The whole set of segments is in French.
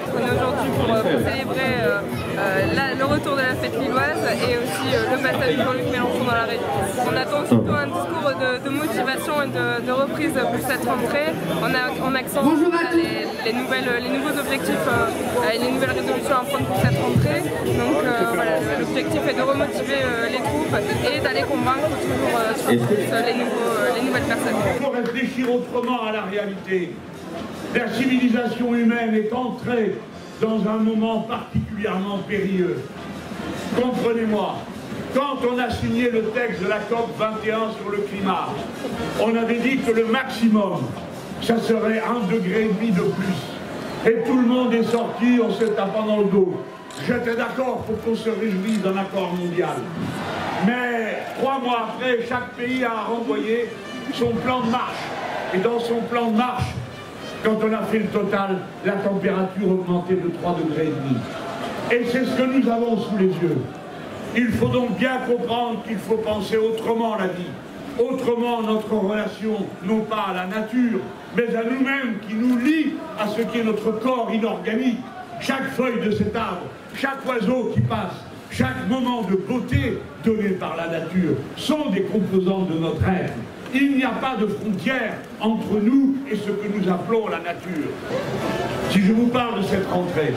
On est aujourd'hui pour célébrer le retour de la fête lilloise et aussi le passage de Jean-Luc Mélenchon dans la région. On attend surtout un discours de motivation et de reprise pour cette rentrée. On accentue les nouveaux objectifs et les nouvelles résolutions à prendre pour cette rentrée. Donc voilà, l'objectif est de remotiver les troupes et d'aller convaincre toujours les nouvelles personnes. Il faut réfléchir autrement à la réalité. La civilisation humaine est entrée dans un moment particulièrement périlleux. Comprenez-moi, quand on a signé le texte de la COP 21 sur le climat, on avait dit que le maximum, ça serait 1,5 degré de plus. Et tout le monde est sorti en se tapant dans le dos. J'étais d'accord pour qu'on se réjouisse d'un accord mondial. Mais 3 mois après, chaque pays a renvoyé son plan de marche. Et dans son plan de marche, quand on a fait le total, la température augmentait de 3,5 degrés. Et c'est ce que nous avons sous les yeux. Il faut donc bien comprendre qu'il faut penser autrement la vie, autrement notre relation, non pas à la nature, mais à nous-mêmes, qui nous lie à ce qui est notre corps inorganique. Chaque feuille de cet arbre, chaque oiseau qui passe, chaque moment de beauté donné par la nature sont des composantes de notre être. Il n'y a pas de frontière entre nous et ce que nous appelons la nature. Si je vous parle de cette rentrée,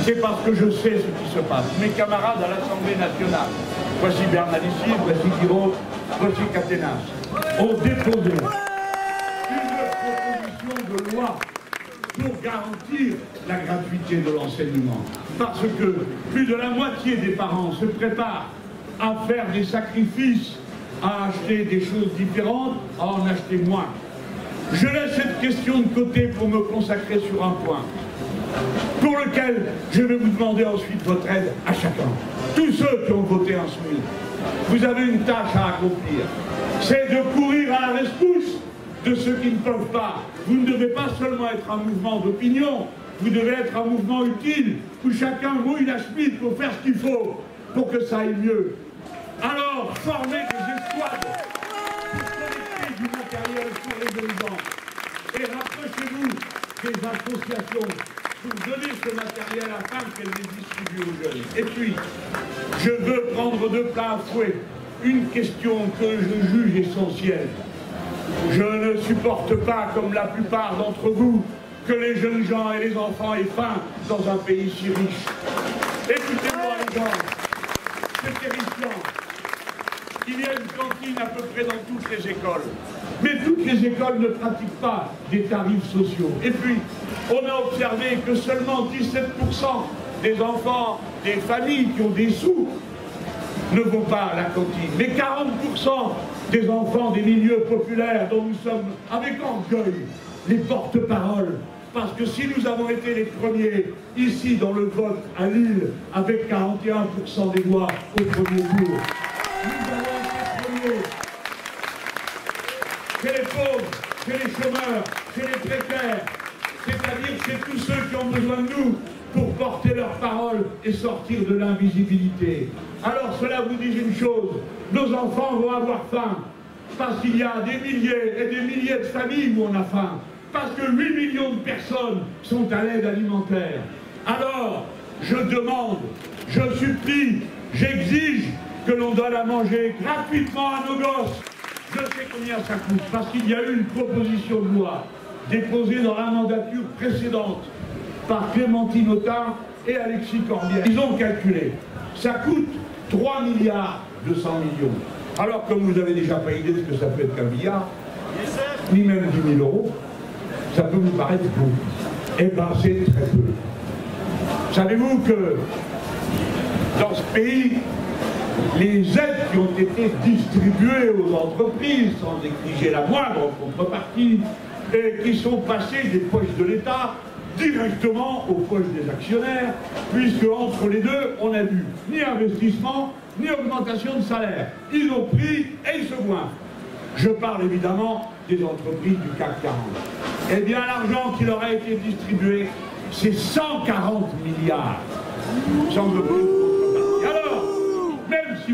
c'est parce que je sais ce qui se passe. Mes camarades à l'Assemblée nationale, voici Bernalicis, voici Guiraud, voici Caténas, ont déposé une proposition de loi pour garantir la gratuité de l'enseignement. Parce que plus de la moitié des parents se préparent à faire des sacrifices, à acheter des choses différentes, à en acheter moins. Je laisse cette question de côté pour me consacrer sur un point, pour lequel je vais vous demander ensuite votre aide à chacun. Tous ceux qui ont voté insoumis, vous avez une tâche à accomplir. C'est de courir à la rescousse de ceux qui ne peuvent pas. Vous ne devez pas seulement être un mouvement d'opinion, vous devez être un mouvement utile, où chacun mouille la chemise pour faire ce qu'il faut, pour que ça aille mieux. Alors, formez des escouades pour collecter du matériel pour les paysans et rapprochez-vous des associations pour donner ce matériel afin qu'elles les distribuent aux jeunes. Et puis, je veux prendre de plein fouet une question que je juge essentielle. Je ne supporte pas, comme la plupart d'entre vous, que les jeunes gens et les enfants aient faim dans un pays si riche. Écoutez-moi les gens, c'est terrifiant. Il y a une cantine à peu près dans toutes les écoles. Mais toutes les écoles ne pratiquent pas des tarifs sociaux. Et puis, on a observé que seulement 17% des enfants, des familles qui ont des sous, ne vont pas à la cantine. Mais 40% des enfants des milieux populaires dont nous sommes, avec orgueil, les porte-paroles. Parce que si nous avons été les premiers, ici, dans le vote à Lille, avec 41% des voix au premier tour, nous avons été premiers. Chez les pauvres, chez les chômeurs, chez les précaires, c'est-à-dire chez tous ceux qui ont besoin de nous pour porter leurs paroles et sortir de l'invisibilité. Alors cela vous dit une chose, nos enfants vont avoir faim, parce qu'il y a des milliers et des milliers de familles où on a faim, parce que 8 millions de personnes sont à l'aide alimentaire. Alors, je demande, je supplie, j'exige que l'on donne à manger gratuitement à nos gosses. Je sais combien ça coûte, parce qu'il y a eu une proposition de loi déposée dans la mandature précédente par Clémentine Autain et Alexis Corbière. Ils ont calculé, ça coûte 3 milliards 200 millions. Alors, comme vous n'avez déjà pas idée de ce que ça peut être qu'un milliard, ni même 10 000 euros, ça peut vous paraître beaucoup. Eh bien, c'est très peu. Savez-vous que dans ce pays, les aides qui ont été distribuées aux entreprises, sans exiger la moindre contrepartie, et qui sont passées des poches de l'État directement aux poches des actionnaires, puisque entre les deux, on n'a vu ni investissement, ni augmentation de salaire. Ils ont pris et ils se goinfrent. Je parle évidemment des entreprises du CAC 40. Eh bien, l'argent qui leur a été distribué, c'est 140 milliards. Sans aucune contrepartie. Alors,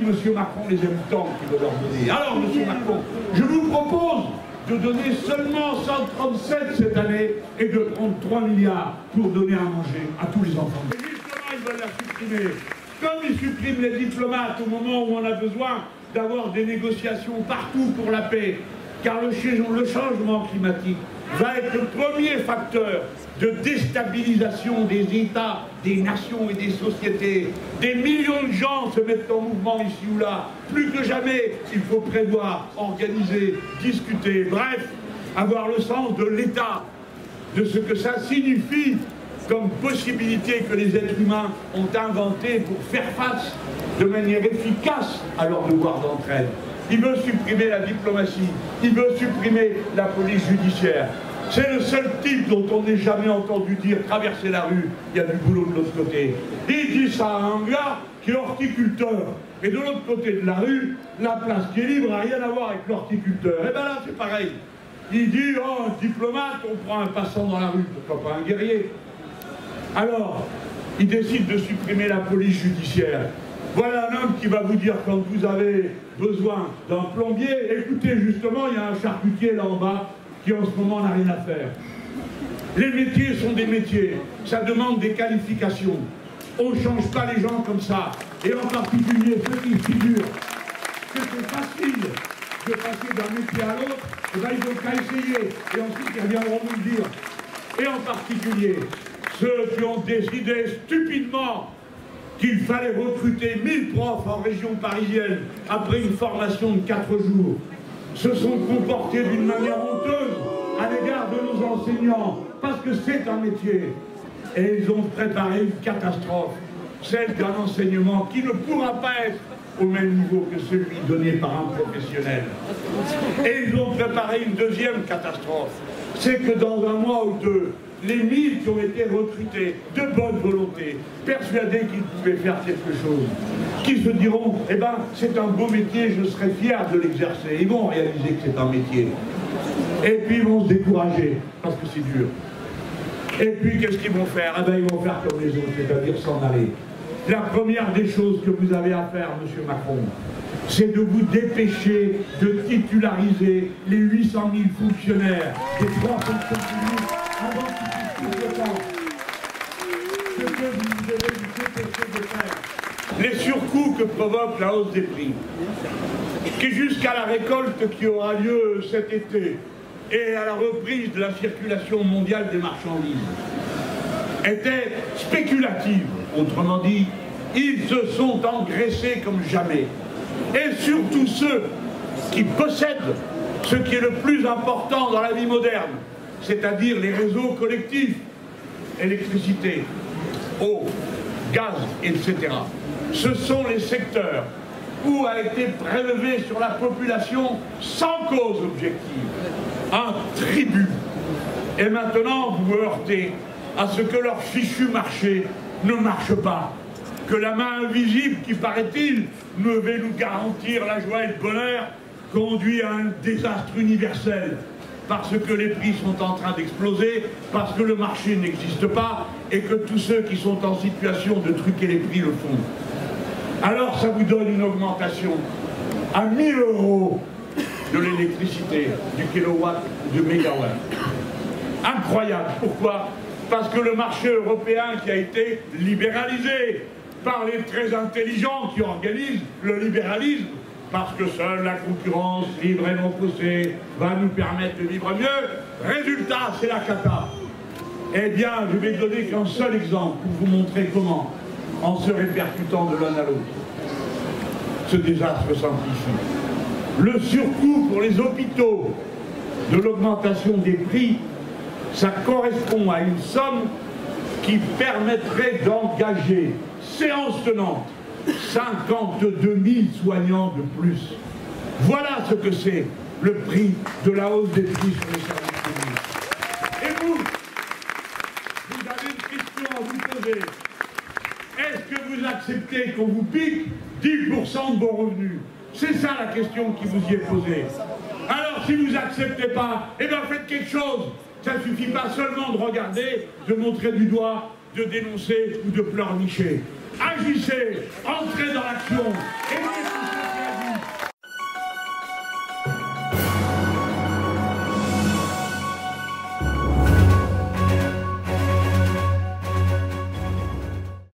M. Macron les aime tant qu'il veut leur donner. Alors, M. Macron, je vous propose de donner seulement 137 cette année et de prendre 3 milliards pour donner à manger à tous les enfants. Et justement, ils veulent la supprimer. Comme ils suppriment les diplomates au moment où on a besoin d'avoir des négociations partout pour la paix, car le changement climatique va être le premier facteur de déstabilisation des États, des nations et des sociétés. Des millions de gens se mettent en mouvement ici ou là. Plus que jamais, il faut prévoir, organiser, discuter, bref, avoir le sens de l'État, de ce que ça signifie comme possibilité que les êtres humains ont inventé pour faire face de manière efficace à leur devoir d'entraide. Il veut supprimer la diplomatie, il veut supprimer la police judiciaire. C'est le seul type dont on n'ait jamais entendu dire traverser la rue, il y a du boulot de l'autre côté. Il dit ça à un gars qui est horticulteur. Et de l'autre côté de la rue, la place qui est libre n'a rien à voir avec l'horticulteur. Et bien là, c'est pareil. Il dit, oh, un diplomate, on prend un passant dans la rue, pourquoi pas un guerrier. Alors, il décide de supprimer la police judiciaire. Voilà un homme qui va vous dire, quand vous avez besoin d'un plombier, écoutez, justement, il y a un charcutier là en bas qui en ce moment n'a rien à faire. Les métiers sont des métiers, ça demande des qualifications. On ne change pas les gens comme ça. Et en particulier ceux qui figurent que c'est facile de passer d'un métier à l'autre, eh ben, ils n'ont qu'à essayer. Et ensuite, ils reviendront nous le dire. Et en particulier, ceux qui ont décidé stupidement qu'il fallait recruter 1000 profs en région parisienne après une formation de 4 jours, se sont comportés d'une manière honteuse à l'égard de nos enseignants, parce que c'est un métier. Et ils ont préparé une catastrophe, celle d'un enseignement qui ne pourra pas être au même niveau que celui donné par un professionnel. Et ils ont préparé une deuxième catastrophe, c'est que dans un mois ou deux, les 1000 qui ont été recrutés de bonne volonté, persuadés qu'ils pouvaient faire quelque chose, qui se diront, eh ben, c'est un beau métier, je serais fier de l'exercer. Ils vont réaliser que c'est un métier. Et puis ils vont se décourager, parce que c'est dur. Et puis qu'est-ce qu'ils vont faire? Eh ben, ils vont faire comme les autres, c'est-à-dire s'en aller. La première des choses que vous avez à faire, M. Macron, c'est de vous dépêcher de titulariser les 800 000 fonctionnaires des 3 fonctions publiques avant qu'ils puissent tout le temps. Ce que vous devez vous dépêcher de faire. Les surcoûts que provoque la hausse des prix, qui jusqu'à la récolte qui aura lieu cet été et à la reprise de la circulation mondiale des marchandises, étaient spéculatives. Autrement dit, ils se sont engraissés comme jamais. Et surtout ceux qui possèdent ce qui est le plus important dans la vie moderne, c'est-à-dire les réseaux collectifs, électricité, eau, gaz, etc. Ce sont les secteurs où a été prélevé sur la population sans cause objective un tribut. Et maintenant, vous vous heurtez à ce que leur fichu marché ne marche pas. Que la main invisible, qui paraît-il, devait nous garantir la joie et le bonheur, conduit à un désastre universel. Parce que les prix sont en train d'exploser, parce que le marché n'existe pas, et que tous ceux qui sont en situation de truquer les prix le font. Alors ça vous donne une augmentation à 1 000 € de l'électricité, du kilowatt, du mégawatt. Incroyable. Pourquoi? Parce que le marché européen qui a été libéralisé par les très intelligents qui organisent le libéralisme, parce que seule la concurrence libre et non faussée va nous permettre de vivre mieux. Résultat, c'est la cata. Eh bien, je vais donner qu'un seul exemple pour vous montrer comment, en se répercutant de l'un à l'autre, ce désastre s'amplifie. Le surcoût pour les hôpitaux de l'augmentation des prix, ça correspond à une somme qui permettrait d'engager, séance tenante, 52 000 soignants de plus. Voilà ce que c'est le prix de la hausse des prix sur les services publics. Et vous avez une question à vous poser. Est-ce que vous acceptez qu'on vous pique 10% de vos revenus? C'est ça la question qui vous y est posée. Alors si vous n'acceptez pas, eh bien faites quelque chose. Ça ne suffit pas seulement de regarder, de montrer du doigt, de dénoncer ou de pleurnicher. Agissez, entrez dans l'action et